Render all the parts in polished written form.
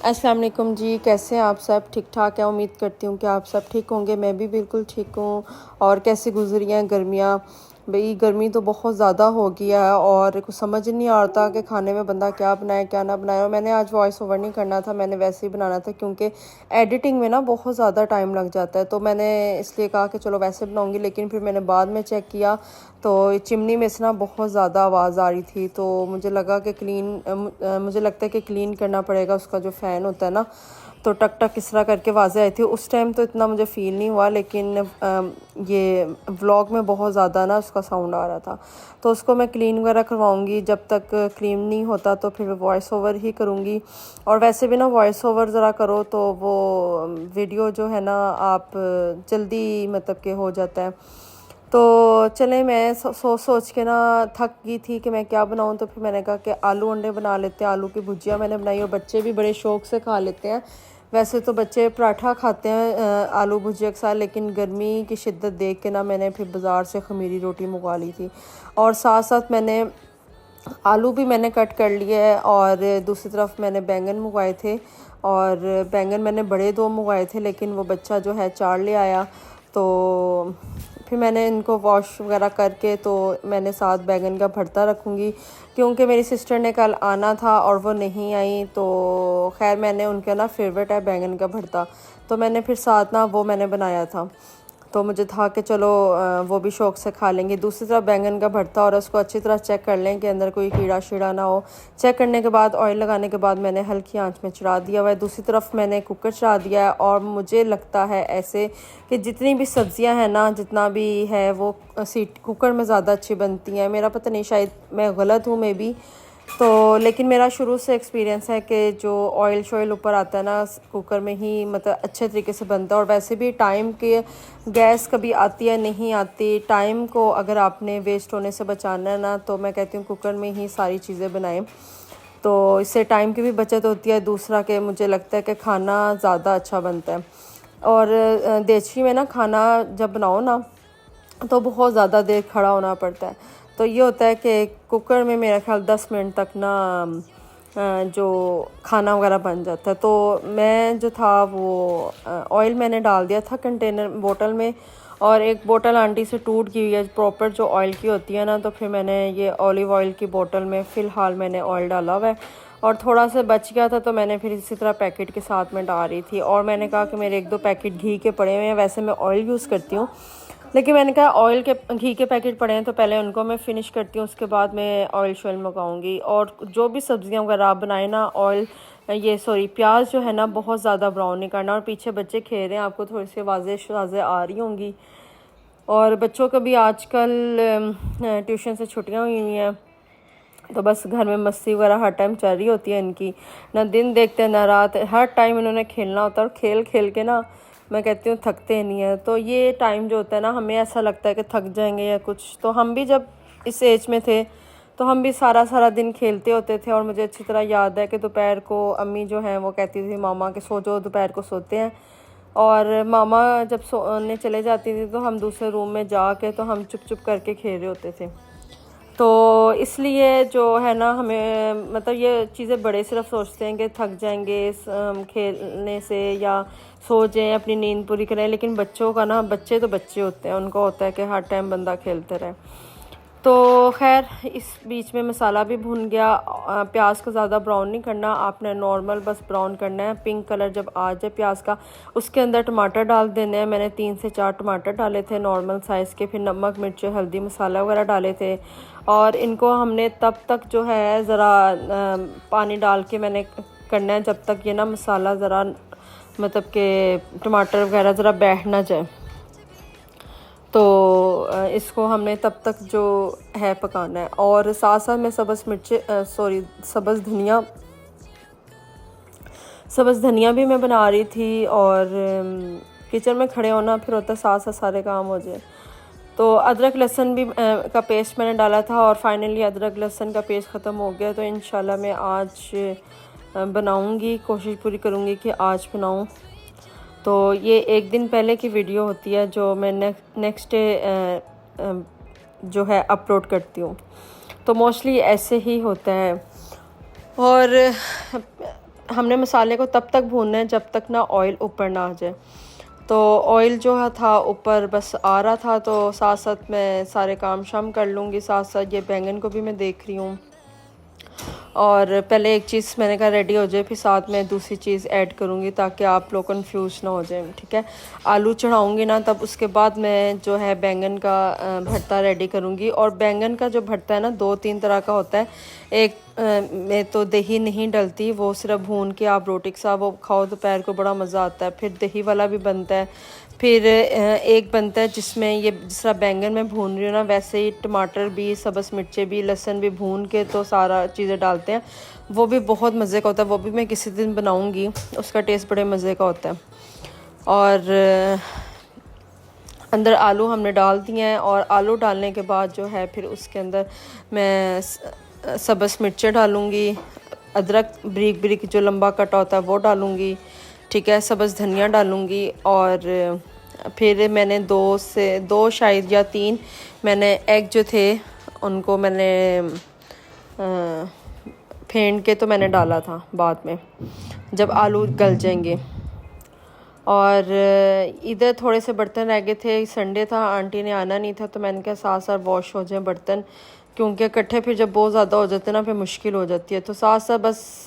अस्सलाम वालेकुम जी, कैसे हैं आप सब? ठीक ठाक है। उम्मीद करती हूँ कि आप सब ठीक होंगे। मैं भी बिल्कुल ठीक हूँ। और कैसे गुजरी हैं गर्मियाँ? भाई गर्मी तो बहुत ज़्यादा हो गया है और कुछ समझ नहीं आता कि खाने में बंदा क्या बनाए क्या ना बनाए। और मैंने आज वॉइस ओवर नहीं करना था, मैंने वैसे ही बनाना था क्योंकि एडिटिंग में ना बहुत ज़्यादा टाइम लग जाता है। तो मैंने इसलिए कहा कि चलो वैसे बनाऊँगी, लेकिन फिर मैंने बाद में चेक किया तो चिमनी में से ना बहुत ज़्यादा आवाज़ आ रही थी। तो मुझे लगा कि मुझे लगता है कि क्लीन करना पड़ेगा, उसका जो फ़ैन होता है ना, तो टक टक किस तरह करके आवाज़ें आई थी। उस टाइम तो इतना मुझे फ़ील नहीं हुआ, लेकिन ये व्लॉग में बहुत ज़्यादा ना उसका साउंड आ रहा था। तो उसको मैं क्लीन वगैरह करवाऊँगी। जब तक क्लीन नहीं होता तो फिर वॉइस ओवर ही करूँगी। और वैसे भी ना वॉइस ओवर ज़रा करो तो वो वीडियो जो है ना आप जल्दी मतलब कि हो जाता है। तो चले मैं सोच के ना थक गई थी कि मैं क्या बनाऊं। तो फिर मैंने कहा कि आलू अंडे बना लेते हैं। आलू की भुजिया मैंने बनाई और बच्चे भी बड़े शौक़ से खा लेते हैं। वैसे तो बच्चे पराठा खाते हैं आलू भुजिया के साथ, लेकिन गर्मी की शिद्दत देख के ना मैंने फिर बाज़ार से ख़मीरी रोटी मंगवा ली थी। और साथ साथ मैंने आलू भी मैंने कट कर लिए है और दूसरी तरफ मैंने बैंगन मंगवाए थे। और बैंगन मैंने बड़े 2 मंगवाए थे, लेकिन वो बच्चा जो है 4 ले आया। तो फिर मैंने इनको वॉश वगैरह करके तो मैंने साथ बैंगन का भरता रखूँगी, क्योंकि मेरी सिस्टर ने कल आना था और वो नहीं आई। तो खैर मैंने उनका ना फेवरेट है बैंगन का भरता, तो मैंने फिर साथ ना वो मैंने बनाया था। तो मुझे था कि चलो वो भी शौक़ से खा लेंगे। दूसरी तरफ बैंगन का भरता और उसको अच्छी तरह चेक कर लें कि अंदर कोई कीड़ा शीड़ा ना हो। चेक करने के बाद ऑयल लगाने के बाद मैंने हल्की आंच में चढ़ा दिया हुआ है। दूसरी तरफ मैंने कुकर चढ़ा दिया है। और मुझे लगता है ऐसे कि जितनी भी सब्ज़ियां हैं ना, जितना भी है वो सीट कुकर में ज़्यादा अच्छी बनती हैं। मेरा पता नहीं, शायद मैं गलत हूँ मे बी। तो लेकिन मेरा शुरू से एक्सपीरियंस है कि जो ऑयल शॉयल ऊपर आता है ना कुकर में ही मतलब अच्छे तरीके से बनता है। और वैसे भी टाइम के गैस कभी आती है नहीं आती, टाइम को अगर आपने वेस्ट होने से बचाना है ना, तो मैं कहती हूँ कुकर में ही सारी चीज़ें बनाएं। तो इससे टाइम की भी बचत होती है। दूसरा कि मुझे लगता है कि खाना ज़्यादा अच्छा बनता है। और देसी में ना खाना जब बनाओ ना तो बहुत ज़्यादा देर खड़ा होना पड़ता है। तो ये होता है कि कुकर में मेरा ख्याल 10 मिनट तक ना जो खाना वगैरह बन जाता है। तो मैं जो था वो ऑयल मैंने डाल दिया था कंटेनर बोतल में, और एक बोतल आंटी से टूट गई हुई है प्रॉपर जो ऑयल की होती है ना। तो फिर मैंने ये ऑलिव ऑयल की बोतल में फ़िलहाल मैंने ऑयल डाला हुआ है। और थोड़ा सा बच गया था तो मैंने फिर इसी तरह पैकेट के साथ में डाल रही थी। और मैंने कहा कि मेरे 1-2 पैकेट घी के पड़े हुए हैं। वैसे मैं ऑयल यूज़ करती हूँ, लेकिन मैंने कहा ऑयल के घी के पैकेट पड़े हैं तो पहले उनको मैं फ़िनिश करती हूँ, उसके बाद मैं ऑयल शॉयल मंगाऊँगी। और जो भी सब्ज़ियाँ वगैरह आप बनाए ना, प्याज जो है ना बहुत ज़्यादा ब्राउन नहीं करना। और पीछे बच्चे खेल रहे हैं, आपको थोड़ी सी आवाज़ें आ रही होंगी। और बच्चों को भी आजकल ट्यूशन से छुट्टियाँ हुई हुई हैं, तो बस घर में मस्ती वगैरह हर टाइम चल रही होती है इनकी। ना दिन देखते ना रात, हर टाइम इन्होंने खेलना होता है। और खेल खेल के ना मैं कहती हूँ थकते नहीं है। तो ये टाइम जो होता है ना, हमें ऐसा लगता है कि थक जाएंगे या कुछ। तो हम भी जब इस एज में थे तो हम भी सारा सारा दिन खेलते होते थे। और मुझे अच्छी तरह याद है कि दोपहर को अम्मी जो हैं वो कहती थी मामा के सो जाओ, दोपहर को सोते हैं। और मामा जब सोने चले जाती थी तो हम दूसरे रूम में जाके तो हम चुप चुप करके खेल रहे होते थे। तो इसलिए जो है ना हमें मतलब ये चीज़ें बड़े सिर्फ सोचते हैं कि थक जाएंगे खेलने से या सो जाएं, अपनी नींद पूरी करें। लेकिन बच्चों का ना, बच्चे तो बच्चे होते हैं, उनको होता है कि हर टाइम बंदा खेलते रहे। तो खैर इस बीच में मसाला भी भुन गया। प्याज को ज़्यादा ब्राउन नहीं करना आपने, नॉर्मल बस ब्राउन करना है। पिंक कलर जब आ जाए प्याज का, उसके अंदर टमाटर डाल देने हैं। मैंने 3 से 4 टमाटर डाले थे नॉर्मल साइज़ के। फिर नमक मिर्च हल्दी मसाला वगैरह डाले थे। और इनको हमने तब तक जो है ज़रा पानी डाल के मैंने करना है जब तक ये ना मसाला ज़रा मतलब कि टमाटर वगैरह ज़रा बैठ ना जाए। तो इसको हमने तब तक जो है पकाना है। और साथ साथ मैं सब्ज़ धनिया भी मैं बना रही थी। और किचन में खड़े होना फिर होता साथ साथ सारे काम हो जाए। तो अदरक लहसुन भी का पेस्ट मैंने डाला था और फाइनली अदरक लहसुन का पेस्ट ख़त्म हो गया। तो इंशाल्लाह मैं आज बनाऊंगी, कोशिश पूरी करूंगी कि आज बनाऊं। तो ये एक दिन पहले की वीडियो होती है जो मैं नेक्स्ट डे जो है अपलोड करती हूँ। तो मोस्टली ऐसे ही होता है। और हमने मसाले को तब तक भूनना है जब तक ना ऑयल ऊपर ना आ जाए। तो ऑयल जो है था ऊपर बस आ रहा था, तो साथ साथ मैं सारे काम शाम कर लूँगी। साथ साथ ये बैंगन को भी मैं देख रही हूँ। और पहले एक चीज़ मैंने कहा रेडी हो जाए, फिर साथ में दूसरी चीज़ ऐड करूँगी ताकि आप लोग कंफ्यूज ना हो जाए, ठीक है। आलू चढ़ाऊँगी ना, तब उसके बाद मैं जो है बैंगन का भरता रेडी करूँगी। और बैंगन का जो भरता है ना, 2-3 तरह का होता है। एक में तो दही नहीं डलती, वो सिर्फ भून के आप रोटी के साथ वो खाओ, दोपहर को बड़ा मज़ा आता है। फिर दही वाला भी बनता है। फिर एक बनता है जिसमें ये जिस तरह बैंगन में भून रही हूँ ना, वैसे ही टमाटर भी, सब्ज़ मिर्चें भी, लहसुन भी भून के तो सारा चीज़ें डालते हैं। वो भी बहुत मज़े का होता है। वो भी मैं किसी दिन बनाऊँगी, उसका टेस्ट बड़े मज़े का होता है। और अंदर आलू हमने डाल दिए हैं। और आलू डालने के बाद जो है फिर उसके अंदर मैं सब्ज़ मिर्चें डालूँगी, अदरक बारीक बारीक जो लंबा कटा होता है वो डालूँगी, ठीक है। सब्ज़ धनिया डालूँगी। और फिर मैंने 2 शायद या 3 मैंने एग जो थे उनको मैंने फेंट के तो मैंने डाला था बाद में जब आलू गल जाएंगे। और इधर थोड़े से बर्तन रह गए थे, संडे था, आंटी ने आना नहीं था, तो मैंने कहा साथ साथ वॉश हो जाए बर्तन, क्योंकि इकट्ठे फिर जब बहुत ज़्यादा हो जाते हैं ना फिर मुश्किल हो जाती है। तो साथ साथ बस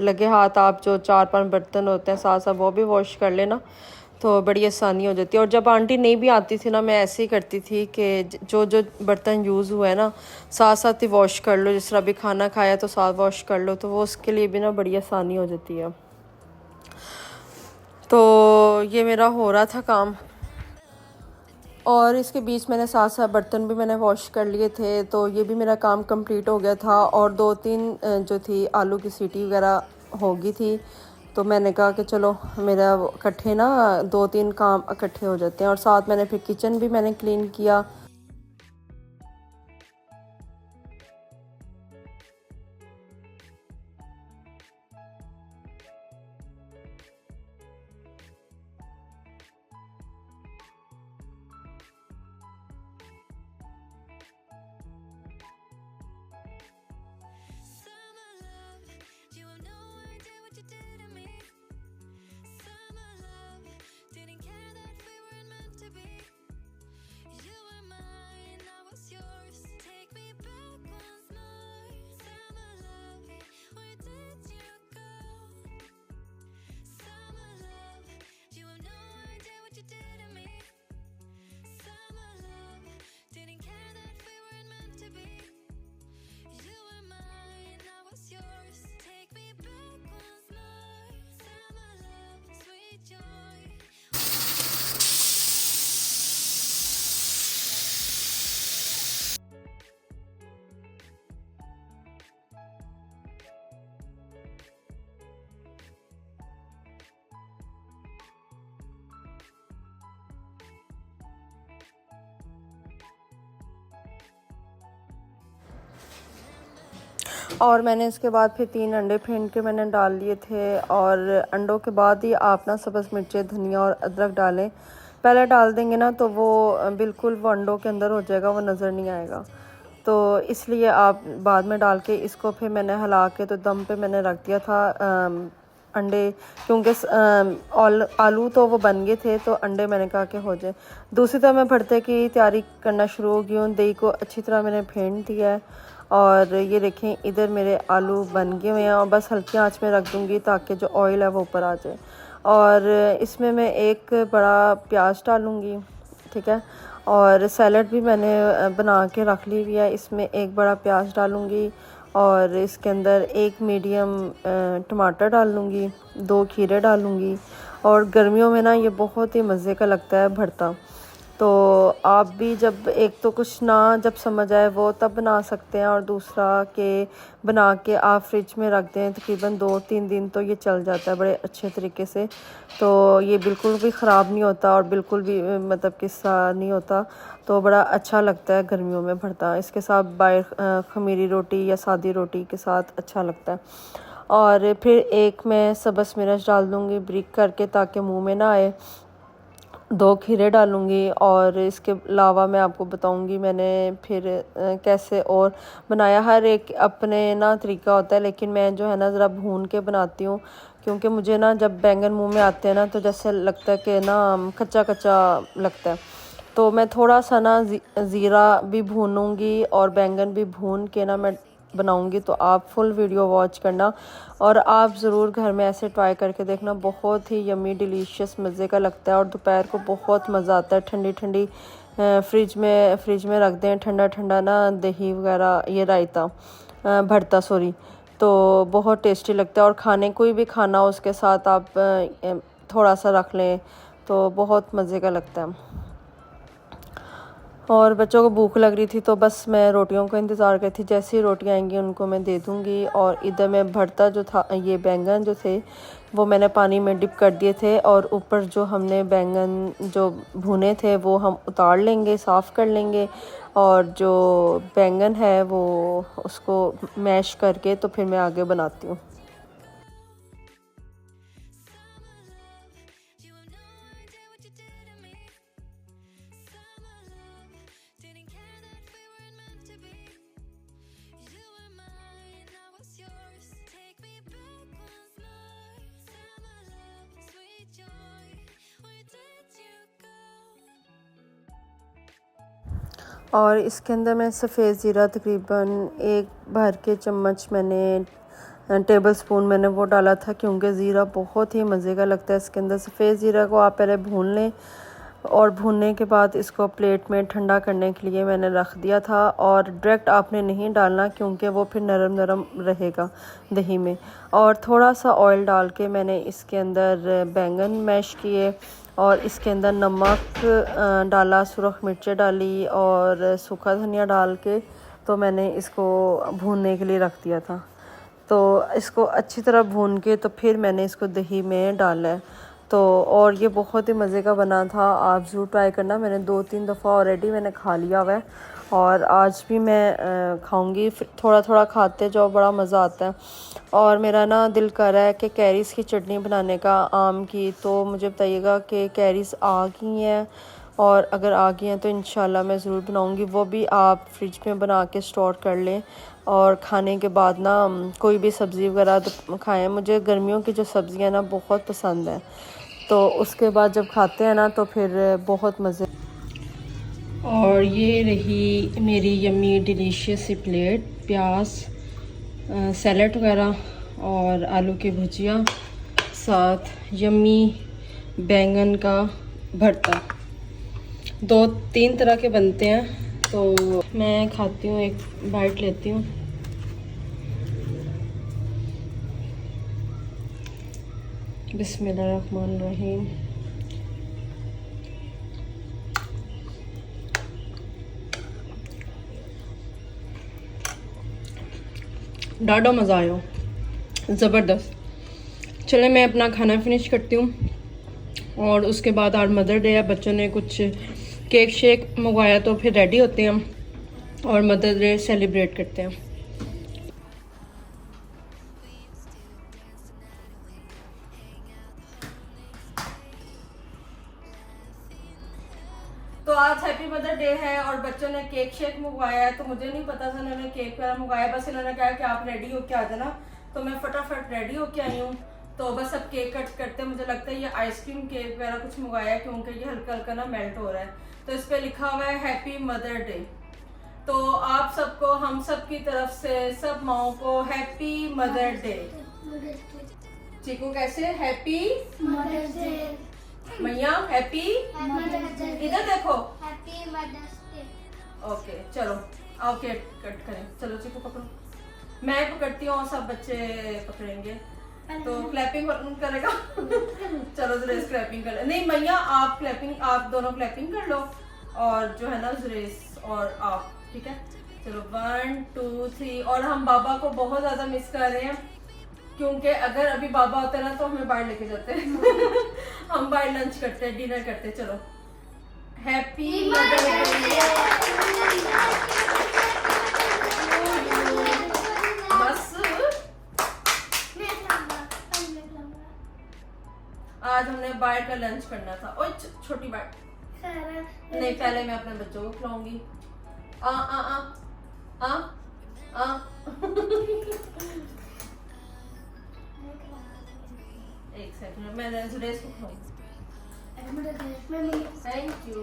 लगे हाथ आप जो 4-5 बर्तन होते हैं साथ साथ वो भी वॉश कर लेना, तो बड़ी आसानी हो जाती है। और जब आंटी नहीं भी आती थी ना, मैं ऐसे ही करती थी कि जो जो बर्तन यूज़ हुए हैं ना साथ साथ ही वॉश कर लो। जिस तरह अभी खाना खाया तो साथ वॉश कर लो, तो वो उसके लिए भी ना बड़ी आसानी हो जाती है। तो ये मेरा हो रहा था काम। और इसके बीच मैंने साथ साथ बर्तन भी मैंने वॉश कर लिए थे, तो ये भी मेरा काम कंप्लीट हो गया था। और 2-3 जो थी आलू की सीटी वगैरह हो गई थी, तो मैंने कहा कि चलो मेरा इकट्ठे ना 2-3 काम इकट्ठे हो जाते हैं। और साथ मैंने फिर किचन भी मैंने क्लीन किया। और मैंने इसके बाद फिर 3 अंडे फेंट के मैंने डाल लिए थे। और अंडों के बाद ही आप ना सब्ज़ मिर्चें, धनिया और अदरक डालें। पहले डाल देंगे ना तो वो बिल्कुल वो अंडों के अंदर हो जाएगा, वो नज़र नहीं आएगा। तो इसलिए आप बाद में डाल के इसको फिर मैंने हिला के तो दम पे मैंने रख दिया था अंडे, क्योंकि आलू तो वो बन गए थे, तो अंडे मैंने कहा कि हो जाए। दूसरी तरफ मैं भरते की तैयारी करना शुरू हो गई हूँ। दही को अच्छी तरह मैंने फेंट दिया है। और ये देखें इधर मेरे आलू बन गए हुए हैं, और बस हल्की आंच में रख दूँगी ताकि जो ऑयल है वो ऊपर आ जाए। और इसमें मैं एक बड़ा प्याज डालूँगी, ठीक है। और सैलड भी मैंने बना के रख ली हुई है, इसमें एक बड़ा प्याज डालूँगी। और इसके अंदर एक मीडियम टमाटर डाल लूँगी, 2 खीरे डालूँगी। और गर्मियों में ना ये बहुत ही मज़े का लगता है भरता। तो आप भी जब एक तो कुछ ना जब समझ आए वो तब बना सकते हैं, और दूसरा कि बना के आप फ्रिज में रख दें, तकरीबन 2-3 दिन तो ये चल जाता है बड़े अच्छे तरीके से। तो ये बिल्कुल भी ख़राब नहीं होता और बिल्कुल भी मतलब किस्सा नहीं होता। तो बड़ा अच्छा लगता है गर्मियों में भरता। इसके साथ खमीरी रोटी या सादी रोटी के साथ अच्छा लगता है। और फिर एक मैं सब्ज़ मिर्च डाल दूँगी ब्रिक करके ताकि मुँह में ना आए। 2 खीरे डालूँगी और इसके अलावा मैं आपको बताऊँगी मैंने फिर कैसे और बनाया। हर एक अपने ना तरीका होता है, लेकिन मैं जो है ना ज़रा भून के बनाती हूँ, क्योंकि मुझे ना जब बैंगन मुंह में आते हैं ना तो जैसे लगता है कि ना कच्चा कच्चा लगता है। तो मैं थोड़ा सा ना ज़ीरा भी भूनूँगी और बैंगन भी भून के ना मैं बनाऊंगी, तो आप फुल वीडियो वॉच करना और आप ज़रूर घर में ऐसे ट्राई करके देखना। बहुत ही यमी डिलीशियस मज़े का लगता है और दोपहर को बहुत मज़ा आता है। ठंडी ठंडी फ्रिज में रख दें ठंडा ठंडा ना दही वगैरह, ये रायता भरता सॉरी, तो बहुत टेस्टी लगता है। और खाने कोई भी खाना हो उसके साथ आप थोड़ा सा रख लें तो बहुत मज़े का लगता है। और बच्चों को भूख लग रही थी तो बस मैं रोटियों का इंतज़ार कर थी, जैसे ही रोटियां आएंगी उनको मैं दे दूँगी। और इधर में भरता जो था, ये बैंगन जो थे वो मैंने पानी में डिप कर दिए थे और ऊपर जो हमने बैंगन जो भुने थे वो हम उतार लेंगे, साफ़ कर लेंगे। और जो बैंगन है वो उसको मैश करके तो फिर मैं आगे बनाती हूँ। और इसके अंदर मैं सफ़ेद ज़ीरा तकरीबन 1 भर के चम्मच मैंने टेबल स्पून मैंने वो डाला था, क्योंकि ज़ीरा बहुत ही मज़े का लगता है इसके अंदर। सफ़ेद ज़ीरा को आप पहले भून लें और भूनने के बाद इसको प्लेट में ठंडा करने के लिए मैंने रख दिया था। और डायरेक्ट आपने नहीं डालना, क्योंकि वो फिर नरम नरम रहेगा दही में। और थोड़ा सा ऑयल डाल के मैंने इसके अंदर बैंगन मैश किए और इसके अंदर नमक डाला, सुरख मिर्चें डाली और सूखा धनिया डाल के तो मैंने इसको भूनने के लिए रख दिया था। तो इसको अच्छी तरह भून के तो फिर मैंने इसको दही में डाला है। तो और ये बहुत ही मज़े का बना था, आप ज़रूर ट्राई करना। मैंने 2-3 दफ़ा ऑलरेडी मैंने खा लिया हुआ है और आज भी मैं खाऊंगी। थोड़ा थोड़ा खाते जाओ, बड़ा मज़ा आता है। और मेरा ना दिल कर रहा है कि कैरीज़ की चटनी बनाने का, आम की। तो मुझे बताइएगा कि कैरीज़ आ गई हैं, और अगर आ गई हैं तो इंशाल्लाह मैं ज़रूर बनाऊंगी। वो भी आप फ्रिज में बना के स्टोर कर लें और खाने के बाद ना कोई भी सब्ज़ी वगैरह तो खाएं। मुझे गर्मियों की जो सब्ज़ियाँ ना बहुत पसंद है, तो उसके बाद जब खाते हैं ना तो फिर बहुत मज़े। और ये रही मेरी यम्मी डिलीशियस सी प्लेट, प्याज सैलड वगैरह और आलू की भुजिया, साथ यम्मी बैंगन का भरता। 2-3 तरह के बनते हैं, तो मैं खाती हूँ, एक बाइट लेती हूँ। बिस्मिल्लाहिर्रहमानिर्रहीम। ॾाढो मज़ा आयो, ज़बरदस्त। चले मैं अपना खाना फिनिश करती हूँ। और उसके बाद आज मदर डे है, बच्चों ने कुछ केक शेक मंगवाया तो फिर रेडी होते हैं और मदर डे सेलिब्रेट करते हैं। तो आज हैप्पी मदर डे है और बच्चों ने केक शेक मंगवाया है, तो मुझे नहीं पता था इन्होंने केक वगैरह मंगवाया। बस इन्होंने कहा कि आप रेडी होके आ जाना, तो मैं फटाफट रेडी होके आई हूँ। तो बस अब केक कट करते हैं। मुझे लगता है ये आइसक्रीम केक वगैरह कुछ मंगवाया है, क्योंकि ये हल्का हल्का ना मेल्ट हो रहा है। तो इस पर लिखा हुआ है हैप्पी मदर डे। तो आप सबको, हम सब की तरफ से सब माओ को हैप्पी मदर डे। चीकू कैसे हैप्पी मदर्स डे, मैया हैप्पी, इधर देखो। Happy mother's day. ओके चलो आओ केक कट करें। चलो चीकू पकड़ो, मैं पकड़ती हूँ और सब बच्चे पकड़ेंगे। तो क्लैपिंग करेगा चलो जुरेस क्लैपिंग कर। नहीं मैया आप क्लैपिंग, आप दोनों क्लैपिंग कर लो और जो है ना जुरेस और आप, ठीक है। चलो 1 2 3। और हम बाबा को बहुत ज़्यादा मिस कर रहे हैं, क्योंकि अगर अभी बाबा होते ना तो हमें बाहर लेके जाते हम बाहर लंच करते, डिनर करते। चलो हैप्पी मदर डे। बस आज हमने बाइट का लंच करना था। ओए छोटी बाइट नहीं, पहले मैं अपने बच्चों को खिलाऊंगी। आ आ आ आ आ एक सेकंड, मैं सुरेश को खिलाऊंगी। Thank you,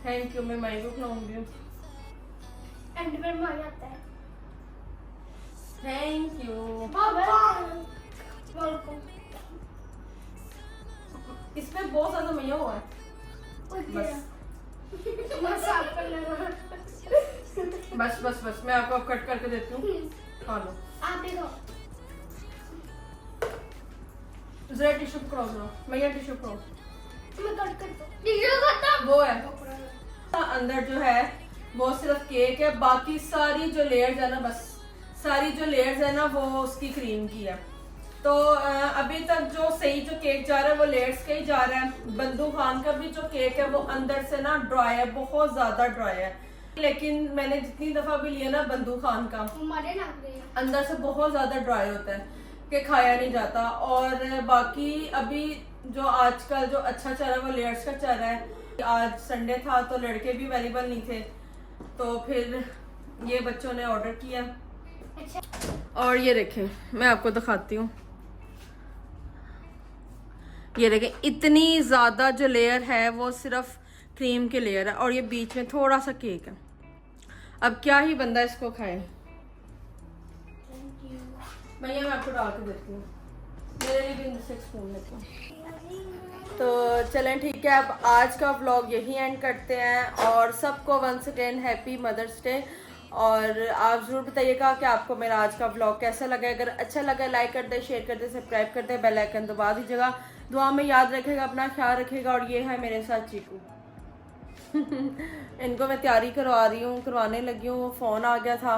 thank you. मैं माई को खिलाऊंगी। Thank you. इसमें बहुत ज्यादा मैया हुआ है। बस बस बस, मैं आपको अब कट करके देती हूँ, खा लो। जरा टिश्यू पकड़ो, जरा मैया टिश्यू पकड़ो। वो है अंदर जो है वो सिर्फ केक है, बाकी सारी जो लेयर्स है ना, बस सारी जो लेयर्स है ना वो उसकी क्रीम की है। तो अभी तक जो सही जो केक जा रहा है वो लेयर्स का ही जा रहा है। बंदू खान का भी जो केक है वो अंदर से ना ड्राई है, बहुत ज्यादा ड्राई है। लेकिन मैंने जितनी दफा भी लिया ना बंदू खान का, अंदर से बहुत ज्यादा ड्राई होता है कि खाया नहीं जाता। और बाकी अभी जो आजकल जो अच्छा चल रहा है वो लेयर्स का चल रहा है। आज संडे था तो लड़के भी अवेलेबल नहीं थे, तो फिर ये बच्चों ने ऑर्डर किया। और ये देखें, मैं आपको दिखाती हूँ, ये देखें इतनी ज़्यादा जो लेयर है वो सिर्फ क्रीम की लेयर है और ये बीच में थोड़ा सा केक है। अब क्या ही बंदा इसको खाए। भैया मैं आपको डाल के देती हूँ, मेरे लिए भी से स्पून लेती हूँ। तो चलें ठीक है, अब आज का व्लॉग यही एंड करते हैं और सबको once again happy mother's day. और आप ज़रूर बताइएगा कि आपको मेरा आज का व्लॉग कैसा लगा। अगर अच्छा लगा लाइक कर दे, शेयर कर दे, सब्सक्राइब कर दे, बेल आइकन दबा दीजिएगा। दुआ में याद रखेगा, अपना ख्याल रखेगा। और ये है मेरे साथ चीकू इनको मैं तैयारी करवा रही हूँ, करवाने लगी हूँ। फ़ोन आ गया था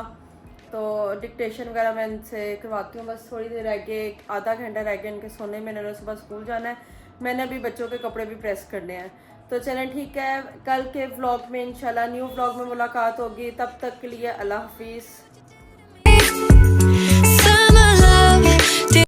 तो डिक्टेशन वगैरह मैं इनसे करवाती हूँ। बस थोड़ी देर रह गए, आधा घंटा रह गया इनके सोने में। इन्होंने सुबह स्कूल जाना है, मैंने अभी बच्चों के कपड़े भी प्रेस करने हैं। तो चलें ठीक है, कल के व्लॉग में इंशाल्लाह न्यू व्लॉग में मुलाकात होगी। तब तक के लिए अल्लाह हाफिज़।